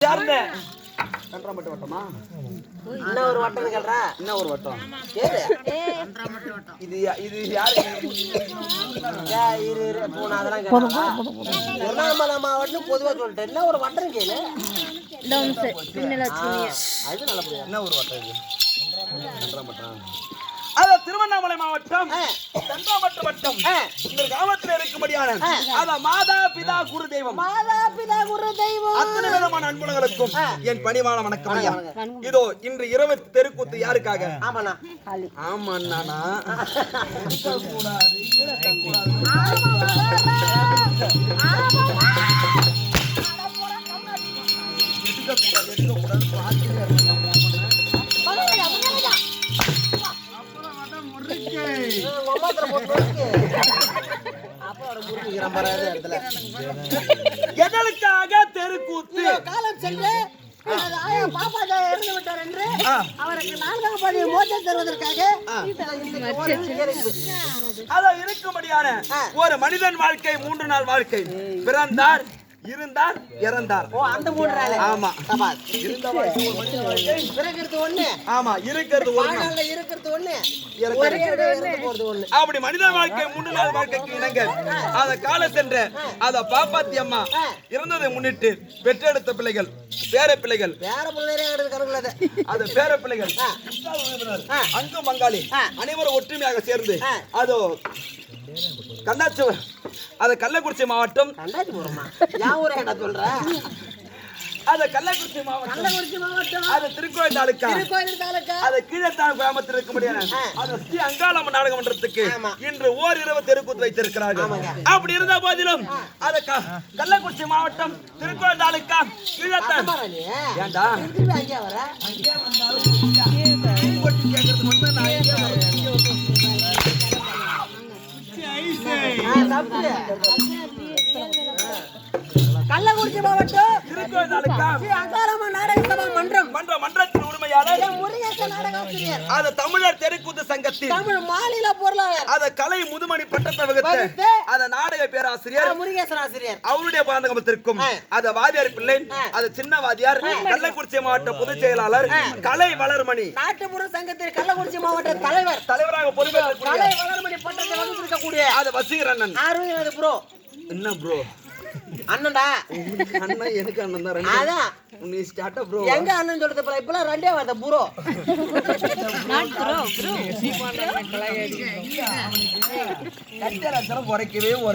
யாருங்க கன்றாம்பட்டு வட்டமா? என்ன ஒரு வட்டம் கேள்றா? என்ன ஒரு வட்டம்? கேளு. இது யாரு? இரு பூனா அதெல்லாம் கேட்டா. திருவண்ணாமலை மாவட்டம் பொதுவா சொல்லிட்டேன். என்ன ஒரு வட்டம் கேளு. அது நல்ல புரியும். என்ன ஒரு வட்டம் இது? கன்றாம்பட்டா. அது திருவண்ணாமலை மாவட்டம் கன்றாம்பட்டு வட்டம். இந்த கிராமத்தில் இருக்கும்படியான அத மாதா பிதா குரு தெய்வம் அத்தனை விதமான அன்புகளுக்கும் என் பணிவான வணக்கம் ஐயா. இதோ இன்று இரவு தெருக்கூத்து யாருக்காக? ஆமாண்ணா. ஆமாண்ணா. எதற்காக தெருக்கூத்து? காலம் சென்று பாப்பா இறந்து விட்டார் என்று அவருக்கு 4ஆம் படி மோட்சம் தருவதற்காக அத இருக்கும்படியான ஒரு மனிதன் வாழ்க்கை 3 நாள் வாழ்க்கை. பிறந்தார், இருந்தார், இறந்தார். அந்த 3 நாள். ஆமா. இருந்த வாழ்க்கை ஒரு மனிதன் வாழ்க்கை. இருக்கிறது ஒண்ணு. ஆமா, இருக்கிறது ஒண்ணு. வாழ்நாள்ல இருக்கிறது ஒண்ணு. இறந்து போறது ஒண்ணு. அப்படி மனிதன் வாழ்க்கை 3 நாள் வாழ்க்கைக்கு இணங்க அத கால சென்ற அத பாப்பாத்தி அம்மா இறந்ததை முன்னிட்டு பெற்றெடுத்த பிள்ளைகள், பேர பிள்ளைகள், வேற பிள்ளைரே எடுத்து கருங்கலது. அது பேர பிள்ளைகள் அங்கு மங்காளி அனைவரும் ஒற்றுமையாக சேர்ந்து அதோ கண்ணாச்சவர் அது கள்ளக்குறிச்சி மாவட்டம். கண்டாச்சு போறோமா? யா ஊரே என்ன சொல்ற? அது கள்ளக்குறிச்சி மாவட்டம். அது திருக்கோயில் தாலுக்கா. அது கீழத்தான் கிராமத்தில் இருக்க முடியாது. அது ஸ்ரீ அங்காளம்மன் நாடக மன்றத்துக்கு இன்று ஓரிரவு தெருக்கூத்து வைத்திருக்கிறார்கள். அப்படி இருந்த போதிலும் அது கள்ளக்குறிச்சி மாவட்டம் திருக்கோயில் தாலுக்கா கீழத்தான். ஏண்டா கள்ளக்குறிச்சி மாவட்டம் திருக்கோயில் தாலுக்கா அங்காளம்மன் நாடக சபா மன்றத்தின் உரிமையாளர் முருகேசன் நாடகாசிரியர். அது தமிழர் தெருக்கூத்து சங்கத்தின் தமிழ் மாநில பொருளாளர். அத கலை முதுமணி பட்டத்தை வகுத்த அத நாடக பேராசிரியர் முருகேசன் ஆசிரியர். அவருடைய பாந்தகமத்திற்கும் அத வாதியார் பிள்ளை, அது சின்ன வாதியார், கள்ளக்குறிச்சி மாவட்ட பொதுச் செயலாளர் கலை வளர்மணி, நாட்டுப்புற சங்கத்தின் கள்ளக்குறிச்சி மாவட்ட தலைவராக பொறுப்பேற்ற கலை வளர்மணி பட்டத்தை வகுத்திருக்கக்கூடிய அது வசீகரண்ணன். ஆர்வம் ப்ரோ. என்ன ப்ரோ? அண்ணன்டா. அண்ணன் எனக்கு அண்ணன் தான். அதான் நீ ஸ்டார்ட் ப்ரோ. எங்க அண்ணன் சொல்றது போல இப்பலாம் ரெண்டே வார்த்தை ப்ரோ. Not bro bro. கட்டற குறைக்கவே